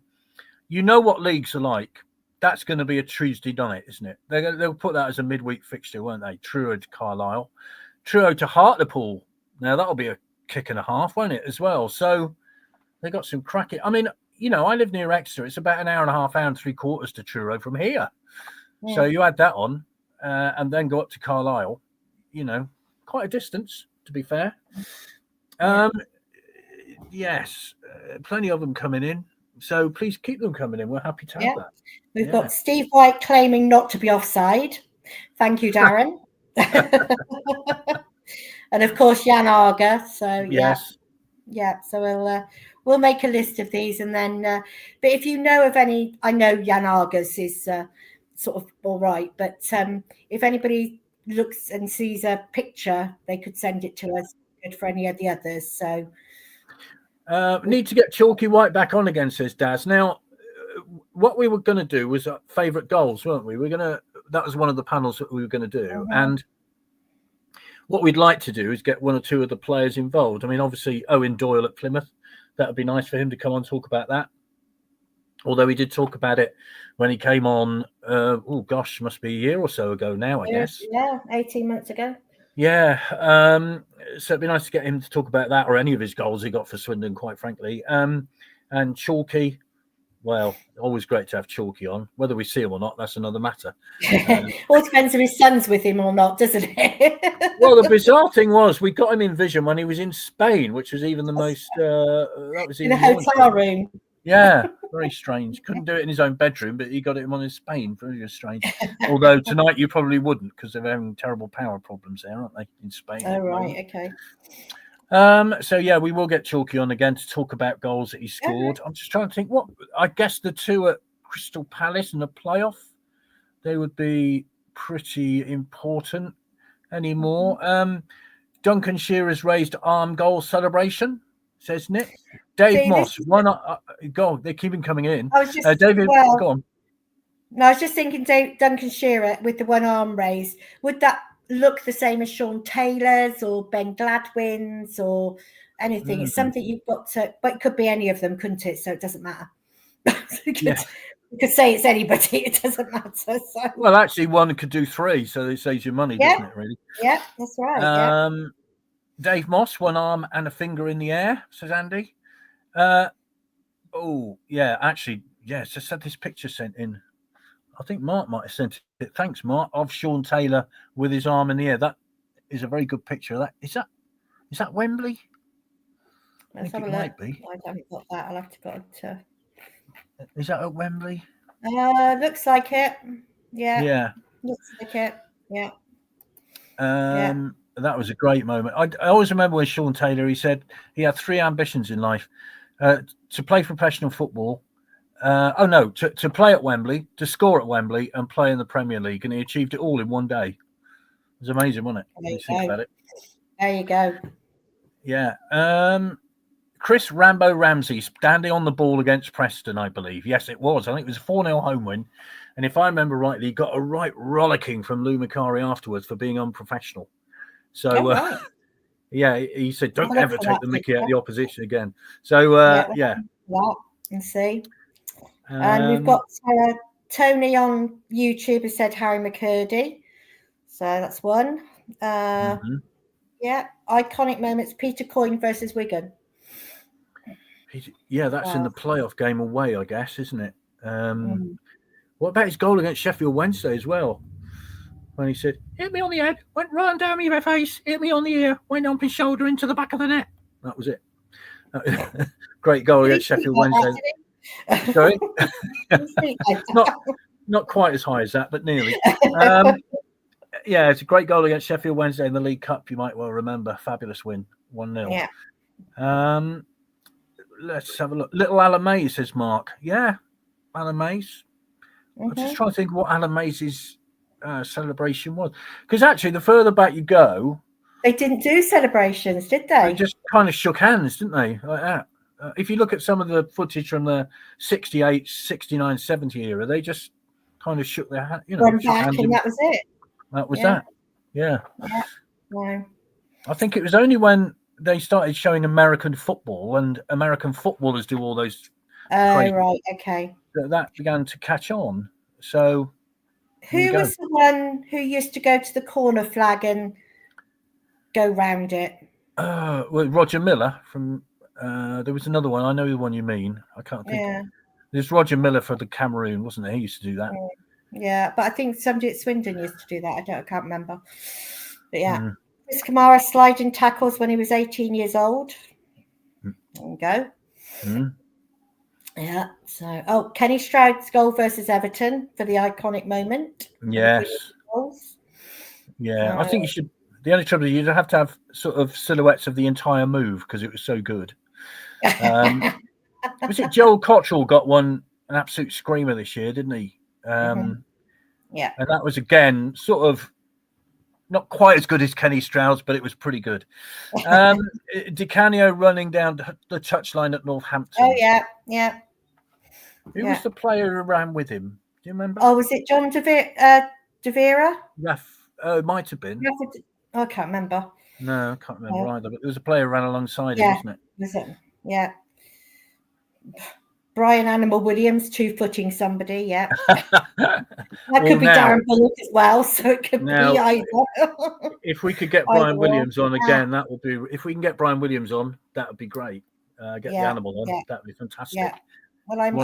B: you know what leagues are like. That's going to be a Tuesday night, isn't it? They'll put that as a midweek fixture, won't they? Truro to Carlisle. Truro to Hartlepool. Now, that'll be a kick and a half, won't it, as well? So they got some cracking. I mean, I live near Exeter. It's about an hour and a half, hour and 3/4 to Truro from here. Yeah. So you add that on and then go up to Carlisle. Quite a distance, to be fair. Yes, plenty of them coming in. So please keep them coming in. We're happy to have that.
A: We've got Steve White claiming not to be offside. Thank you, Darren. And of course, Jan Arger. So
B: yes.
A: So we'll make a list of these, and then. But if you know of any, I know Jan Arger's is sort of all right. But if anybody looks and sees a picture, they could send it to us. Good for any of the others. So
B: need to get Chalky White back on again, says Daz. Now, what we were going to do was favourite goals, weren't we? That was one of the panels that we were going to do, and what we'd like to do is get one or two of the players involved. I mean, obviously Owen Doyle at Plymouth. That would be nice for him to come on and talk about that. Although he did talk about it when he came on, must be a year or so ago now, I guess.
A: Yeah, 18 months ago.
B: Yeah. So it'd be nice to get him to talk about that or any of his goals he got for Swindon, quite frankly. And Chalky, well, always great to have Chalky on. Whether we see him or not, that's another matter.
A: All depends if his son's with him or not, doesn't it?
B: Well, the bizarre thing was we got him in vision when he was in Spain, which was even the most. That was
A: in a hotel room.
B: Yeah, very strange. Couldn't do it in his own bedroom, but he got it on in Spain. Very strange. Although tonight you probably wouldn't because they're having terrible power problems there, aren't they, in Spain?
A: Oh, right. Okay.
B: So yeah, we will get Chalky on again to talk about goals that he scored. I'm just trying to think what I guess the two at Crystal Palace in the playoff, they would be pretty important anymore. Duncan Shearer's raised arm goal celebration, says Nick. Dave Moss, why not? Go, they keep him coming in.
A: I was just
B: David, go on.
A: No, I was just thinking Duncan Shearer with the one arm raised. Would that look the same as Sean Taylor's or Ben Gladwin's or anything? It's something you've got to, but it could be any of them, couldn't it? So it doesn't matter. You could say it's anybody, it doesn't matter. So.
B: Well, actually, one could do three, so it saves you money, doesn't it, really?
A: Yeah, that's right.
B: Dave Moss, one arm and a finger in the air, says Andy. Just had this picture sent in. I think Mark might have sent it. Thanks, Mark, of Sean Taylor with his arm in the air. That is a very good picture of that. Is that Wembley?
A: Let's have a look. Might be. I haven't got that. I'll have to go to.
B: Is that at Wembley?
A: Looks like it. Yeah.
B: Yeah.
A: Looks like it. Yeah.
B: That was a great moment. I always remember when Sean Taylor, he said he had three ambitions in life: to play professional football, to play at Wembley, to score at Wembley, and play in the Premier League, and he achieved it all in one day. It was amazing, wasn't it? When you think about it.
A: There you go.
B: Yeah. Chris Rambo Ramsey standing on the ball against Preston, I believe. Yes, it was. I think it was a 4-0 home win. And if I remember rightly, he got a right rollicking from Lou Macari afterwards for being unprofessional. So, he said, don't ever take the mickey out of the opposition again. So,
A: And see. And we've got Tony on YouTube who said Harry McCurdy. So that's one. Yeah, iconic moments. Peter Coyne versus Wigan.
B: Yeah, that's in the playoff game away, I guess, isn't it? What about his goal against Sheffield Wednesday as well? When he said, hit me on the head, went right on down my face, hit me on the ear, went on his shoulder into the back of the net. That was it. Great goal against Sheffield Wednesday. Sorry? not quite as high as that, but nearly. It's a great goal against Sheffield Wednesday in the League Cup. You might well remember. Fabulous win, 1-0.
A: Yeah.
B: Let's have a look. Little Alan Mays, says Mark. Yeah, Alan Mays. I'm just trying to think what Alan Mays' celebration was. Because actually, the further back you go...
A: They didn't do celebrations, did they?
B: They just kind of shook hands, didn't they? Like that. If you look at some of the footage from the 68, 69, 70 era, they just kind of shook their hand.
A: Went back and that was it.
B: That was that. Yeah.
A: Wow.
B: I think it was only when they started showing American football and American footballers do all those.
A: Right. Okay.
B: That began to catch on. So.
A: Who was the one who used to go to the corner flag and go round it?
B: Roger Miller from. There was another one. I know the one you mean. I can't think.
A: Yeah.
B: There's Roger Miller for the Cameroon, wasn't there? He used to do that.
A: Yeah, but I think somebody at Swindon used to do that. I can't remember. But yeah. Chris Kamara sliding tackles when he was 18 years old. There you go. Yeah. So, Kenny Stroud's goal versus Everton for the iconic moment.
B: Yes. Yeah, I think you should. The only trouble is you'd have to have sort of silhouettes of the entire move because it was so good. Was it Joel Cottrell got an absolute screamer this year, didn't he?
A: Yeah.
B: And that was, again, sort of not quite as good as Kenny Stroud's, but it was pretty good. Di Canio running down the touchline at Northampton.
A: Oh, yeah.
B: Who was the player who ran with him? Do you remember?
A: Oh, was it John De Vera?
B: It might have been.
A: I can't remember.
B: No, I can't remember either. But there was a player who ran alongside him, wasn't it?
A: Was it? Yeah. Brian Animal Williams 2-footing somebody. Yeah, that could be
B: now,
A: Darren Bullock as well. So it could be either.
B: If we could get Brian Williams on again, that would be. If we can get Brian Williams on, that would be great. Get the animal on. That would be fantastic.
A: Yeah. Well, I'm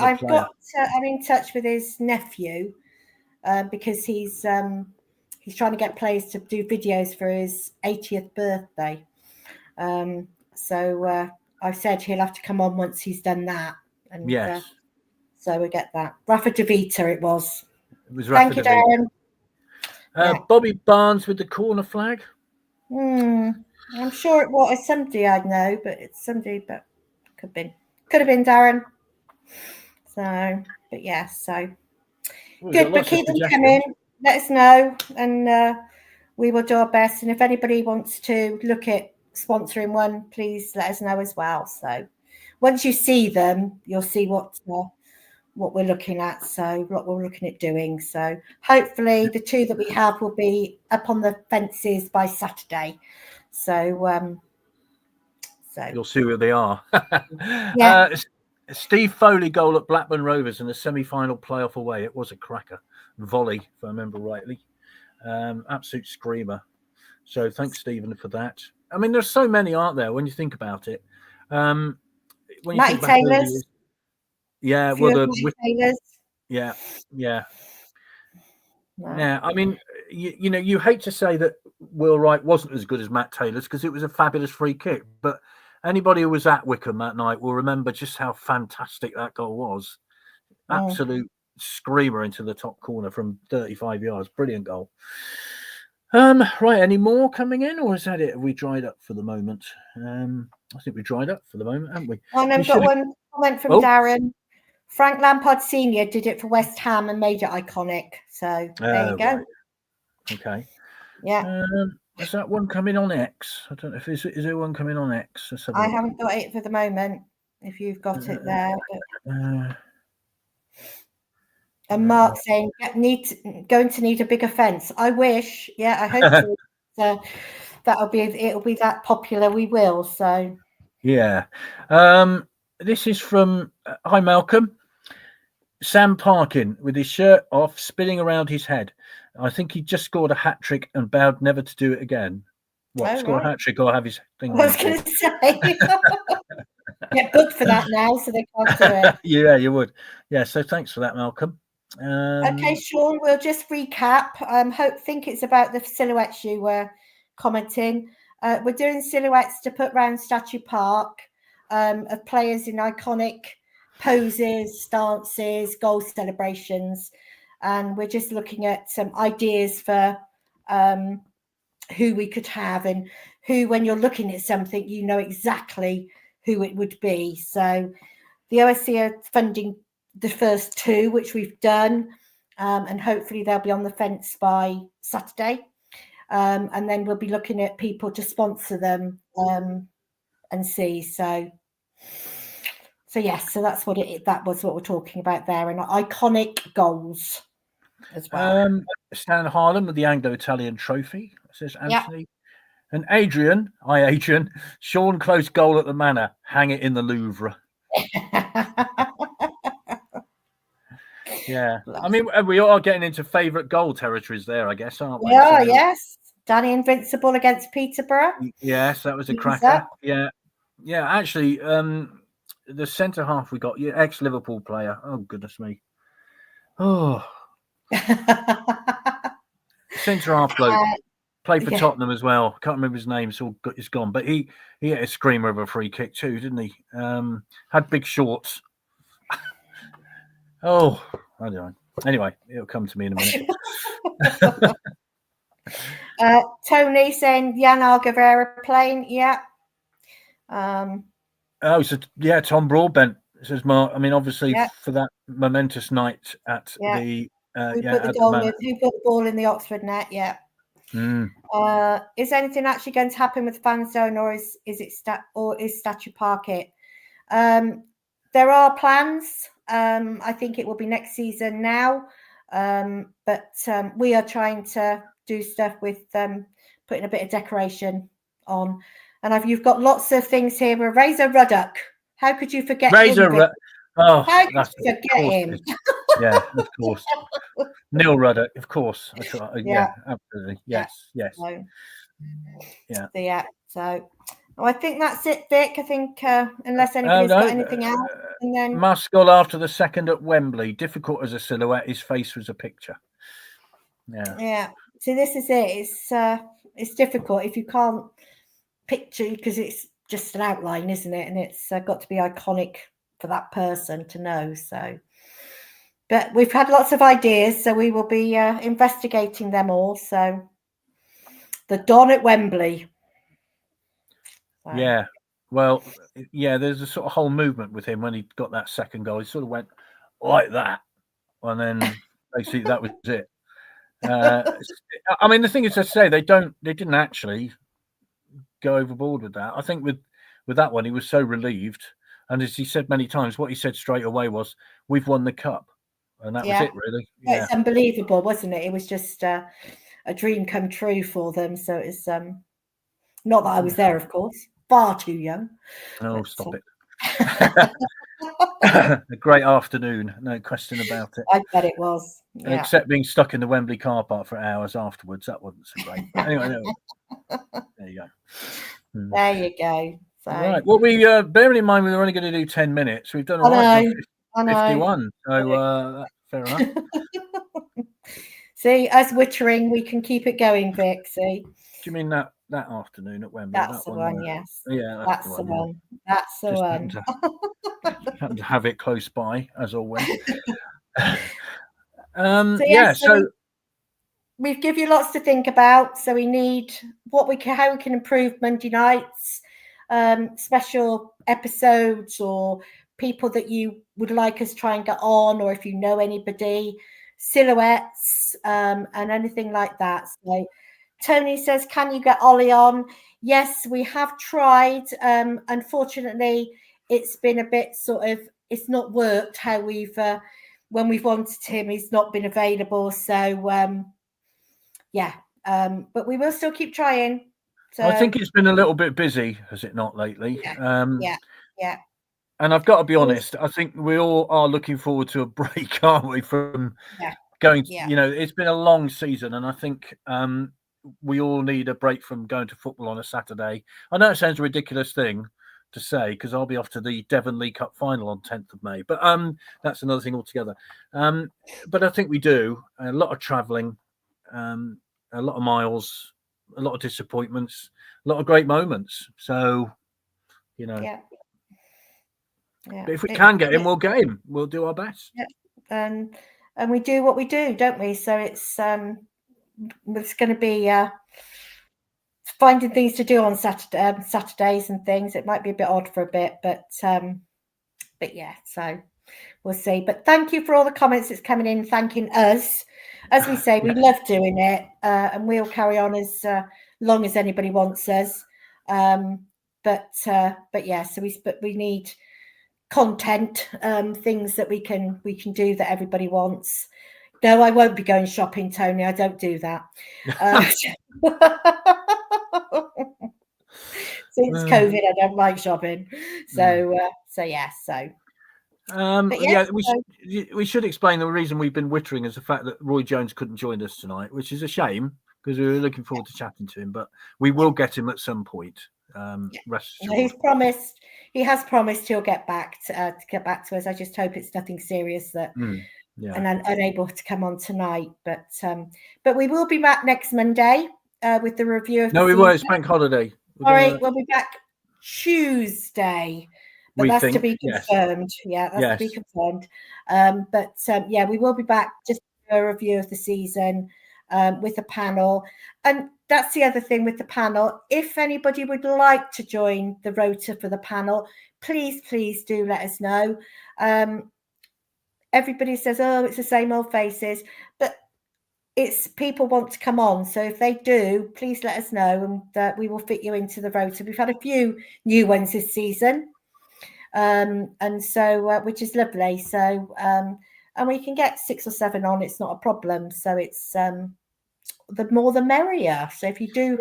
A: in touch with his nephew because he's trying to get players to do videos for his 80th birthday. So I've said he'll have to come on once he's done that. And,
B: yes.
A: So we get that. Rafa Davita it was.
B: It was Rafa
A: Thank you, Darren.
B: Bobby Barnes with the corner flag.
A: I'm sure it was somebody I know, but it's somebody, but could have been Darren. So, but yeah, so good. But keep them coming. Let us know, and we will do our best. And if anybody wants to look at sponsoring one, please let us know as well. So once you see them, you'll see what we're looking at. So what we're looking at doing. So hopefully the 2 that we have will be up on the fences by Saturday. So
B: you'll see where they are.
A: Yeah.
B: Steve Foley goal at Blackburn Rovers in the semi-final playoff away. It was a cracker volley, if I remember rightly. Absolute screamer. So thanks, Stephen, for that. I mean, there's so many, aren't there, when you think about it? When you
A: Matty Taylor's.
B: Yeah, well,
A: Taylor's.
B: Yeah.
A: No.
B: Yeah, I mean, you hate to say that Will Wright wasn't as good as Matt Taylor's because it was a fabulous free kick, but anybody who was at Wickham that night will remember just how fantastic that goal was. Absolute screamer into the top corner from 35 yards. Brilliant goal. Right, any more coming in, or is that it? Have we dried up for the moment? I think we dried up for the moment, haven't we?
A: I've got one comment from Darren. Frank Lampard Sr. did it for West Ham and made it iconic. So there you go.
B: Right. Okay.
A: Yeah.
B: Is that one coming on X? I don't know if is there one coming on X?
A: I haven't got it for the moment. If you've got it there. And Mark saying going to need a bigger fence. I wish. Yeah, I hope so. It'll be that popular. We will. So
B: yeah. This is from hi Malcolm. Sam Parkin with his shirt off, spinning around his head. I think he just scored a hat trick and vowed never to do it again. What, score a hat trick or have his thing?
A: I was going to say. Get booked for that now, so they can't do it.
B: Yeah, you would. Yeah, so thanks for that, Malcolm.
A: Okay, Sean, we'll just recap. Think it's about the silhouettes you were commenting. We're doing silhouettes to put around Statue Park of players in iconic poses, stances, goal celebrations, and we're just looking at some ideas for who we could have and who, when you're looking at something, you know exactly who it would be. So the OSC are funding the first 2, which we've done, and hopefully they'll be on the fence by Saturday. And then we'll be looking at people to sponsor them and see. So yes, so that's what that was what we're talking about there, and iconic goals as well.
B: Stan Harlan with the Anglo-Italian trophy, says Anthony. Yep. And Adrian, Sean close goal at the Manor, hang it in the Louvre. Yeah, I mean, we are getting into favourite goal territories there, I guess, aren't we?
A: Yeah, so, yes. Danny Invincible against Peterborough.
B: Yes, that was a cracker. Yeah, actually, the centre half we got, ex-Liverpool player. Oh, goodness me. Oh. Centre half bloke. Played for Tottenham as well. Can't remember his name. It's gone. But he had a screamer of a free kick too, didn't he? Had big shorts. Oh, I don't know. Anyway, it'll come to me in a minute.
A: Tony saying Jan Algavera playing. Yeah.
B: Tom Broadbent says Mark. I mean, obviously for that momentous night at the
A: who put the ball in the Oxford net? Yeah. Is anything actually going to happen with Fan Zone, or is Statue Park it? There are plans. I think it will be next season now, but we are trying to do stuff with putting a bit of decoration on. And you've got lots of things here. Razor Ruddock. How could you forget?
B: Oh,
A: How could
B: that's
A: you forget him?
B: Yeah, of course. Neil Ruddock, of course.
A: Yeah.
B: Absolutely. Yes.
A: So,
B: Yeah.
A: So, yeah. So I think that's it, Vic. I think unless anybody's got anything else, and then
B: Muscle after the second at Wembley, difficult as a silhouette. His face was a picture. Yeah.
A: Yeah. See, this is it. It's difficult if you can't picture, because it's just an outline, isn't it? And it's got to be iconic for that person to know. So, but we've had lots of ideas, so we will be investigating them all. So, the Don at Wembley.
B: So. Yeah. Well, yeah, there's a sort of whole movement with him when he got that second goal. He sort of went like that, and then basically that was it. I mean, the thing is, to say they didn't actually go overboard with that. I think with that one, he was so relieved, and as he said many times, what he said straight away was, "We've won the cup," and that was it, really.
A: Yeah. It's unbelievable, wasn't it? It was just a dream come true for them. So it's not that I was there, of course, far too young.
B: Oh, stop it. A great afternoon, no question about it.
A: I bet it was. Yeah.
B: Except being stuck in the Wembley car park for hours afterwards, that wasn't so great. But anyway, there you go.
A: There you go. So.
B: Right. Well, we bearing in mind we were only going to do 10 minutes. We've done all right. 51. So fair enough.
A: See, us wittering, we can keep it going, Vic. See.
B: Do you mean that afternoon at Wembley?
A: That's the one, yes.
B: Yeah,
A: that's the one. That's the one.
B: Happen to have it close by, as always.
A: So we've given you lots to think about. So we need how we can improve Monday nights, special episodes, or people that you would like us to try and get on, or if you know anybody, silhouettes, and anything like that. So Tony says, can you get Ollie on? Yes, we have tried. Unfortunately, it's been a bit it's not worked how we've when we've wanted him, he's not been available. So but we will still keep trying. So
B: I think it's been a little bit busy, has it not, lately?
A: Yeah.
B: And I've got to be honest, I think we all are looking forward to a break, aren't we, from going, it's been a long season, and I think we all need a break from going to football on a Saturday. I know it sounds a ridiculous thing to say, because I'll be off to the Devon League Cup final on 10th of May, but that's another thing altogether. But I think we do a lot of travelling, a lot of miles, a lot of disappointments, a lot of great moments. So, but if we can get him, we'll get him. We'll do our best.
A: And we do what we do, don't we? So it's going to be finding things to do on Saturdays and things. It might be a bit odd for a bit, but yeah. So we'll see. But thank you for all the comments that's coming in, thanking us. As we say, we love doing it, and we'll carry on as long as anybody wants us. But yeah. So we need content, things that we can do that everybody wants. No, I won't be going shopping, Tony. I don't do that. Since COVID, I don't like shopping. So yeah. So
B: we should explain the reason we've been wittering is the fact that Roy Jones couldn't join us tonight, which is a shame because we were looking forward to chatting to him. But we will get him at some point. He has promised he'll get back to us. I just hope it's nothing serious that and I'm unable to come on tonight. But we will be back next Monday with the review of we won't. It's bank holiday.
A: We'll be back Tuesday. But that's to be confirmed. Yeah, that's to be confirmed. We will be back just for a review of the season with the panel. And that's the other thing with the panel. If anybody would like to join the rota for the panel, please do let us know. Everybody says, oh, it's the same old faces, but it's people want to come on. So if they do, please let us know, and we will fit you into the rota. We've had a few new ones this season, and so which is lovely. So and we can get 6 or 7 on. It's not a problem. So it's the more the merrier. So if you do,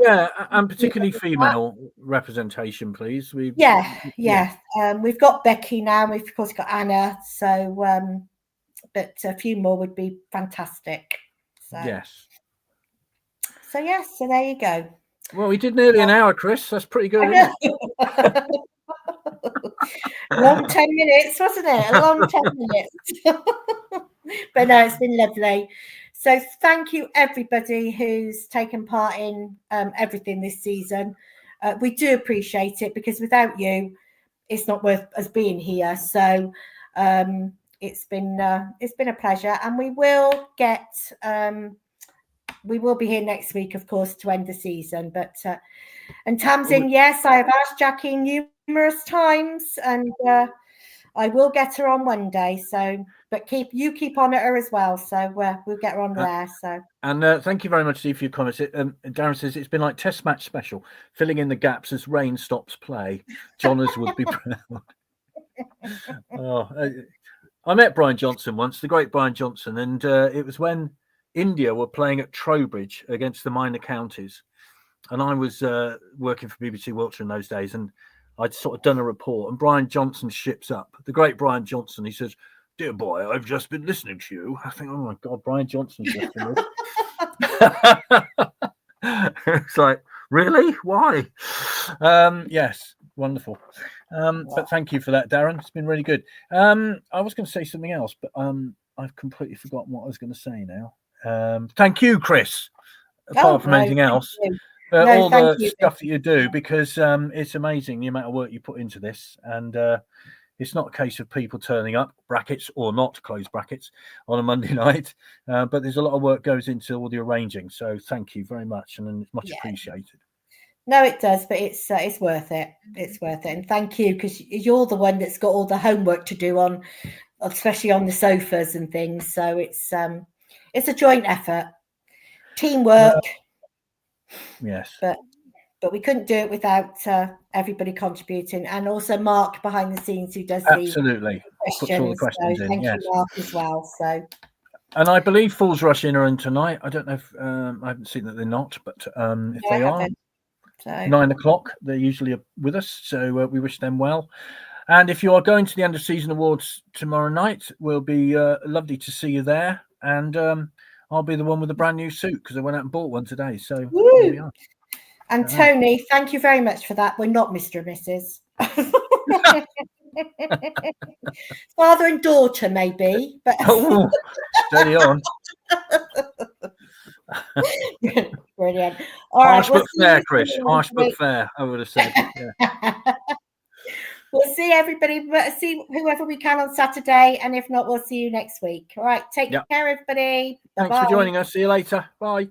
B: and particularly female representation, please.
A: We've got Becky now. We've of course got Anna. So, but a few more would be fantastic. So,
B: yes.
A: So so there you go.
B: Well, we did nearly an hour, Chris. That's pretty good.
A: Long 10 minutes, wasn't it? A long 10 minutes. But no, it's been lovely. So thank you, everybody who's taken part in everything this season. We do appreciate it, because without you, it's not worth us being here. So it's been a pleasure, and we will be here next week, of course, to end the season. But and Tamsin, yes, I have asked Jackie numerous times, and I will get her on one day. So, but keep on at her as well. So we'll get her on there. So,
B: and thank you very much, Steve, for your comments. Darren says it's been like Test match special, filling in the gaps as rain stops play. Johners would be proud. I met Brian Johnson once, the great Brian Johnson, and it was when India were playing at Trowbridge against the minor counties, and I was working for BBC Wiltshire in those days, and I'd sort of done a report, and Brian Johnson ships up, the great Brian Johnson. He says, "Dear boy, I've just been listening to you." I think, oh my God, Brian Johnson's listening. It's like, really? Why? Yes, wonderful. But thank you for that, Darren. It's been really good. I was going to say something else, but I've completely forgotten what I was going to say now. Thank you, Chris. Apart from anything else, all the stuff that you do, because it's amazing the amount of work you put into this, and it's not a case of people turning up, brackets or not, close brackets, on a Monday night, but there's a lot of work goes into all the arranging. So thank you very much, and it's much appreciated.
A: No, it does, but it's worth it. It's worth it, and thank you, because you're the one that's got all the homework to do on, especially on the sofas and things. So it's a joint effort, teamwork.
B: Yes,
A: but we couldn't do it without everybody contributing, and also Mark behind the scenes, who does
B: absolutely
A: puts all the questions in. Thank you, Mark, as well. So.
B: And I believe Fools Rush In are in tonight. I don't know if I haven't seen that they're not, but if they are. So 9:00, they're usually with us, so we wish them well. And if you are going to the end of season awards tomorrow night, we'll be lovely to see you there. And I'll be the one with the brand new suit, because I went out and bought one today. So here we are.
A: And Tony, thank you very much for that. We're not Mr. and Mrs. Father and daughter, maybe, but
B: steady on.
A: Brilliant.
B: All harsh right, but fair, Chris. Harsh but fair, I would have said. Yeah.
A: We'll see everybody. See whoever we can on Saturday, and if not, we'll see you next week. All right. Take care, everybody.
B: Thanks for joining us. See you later. Bye.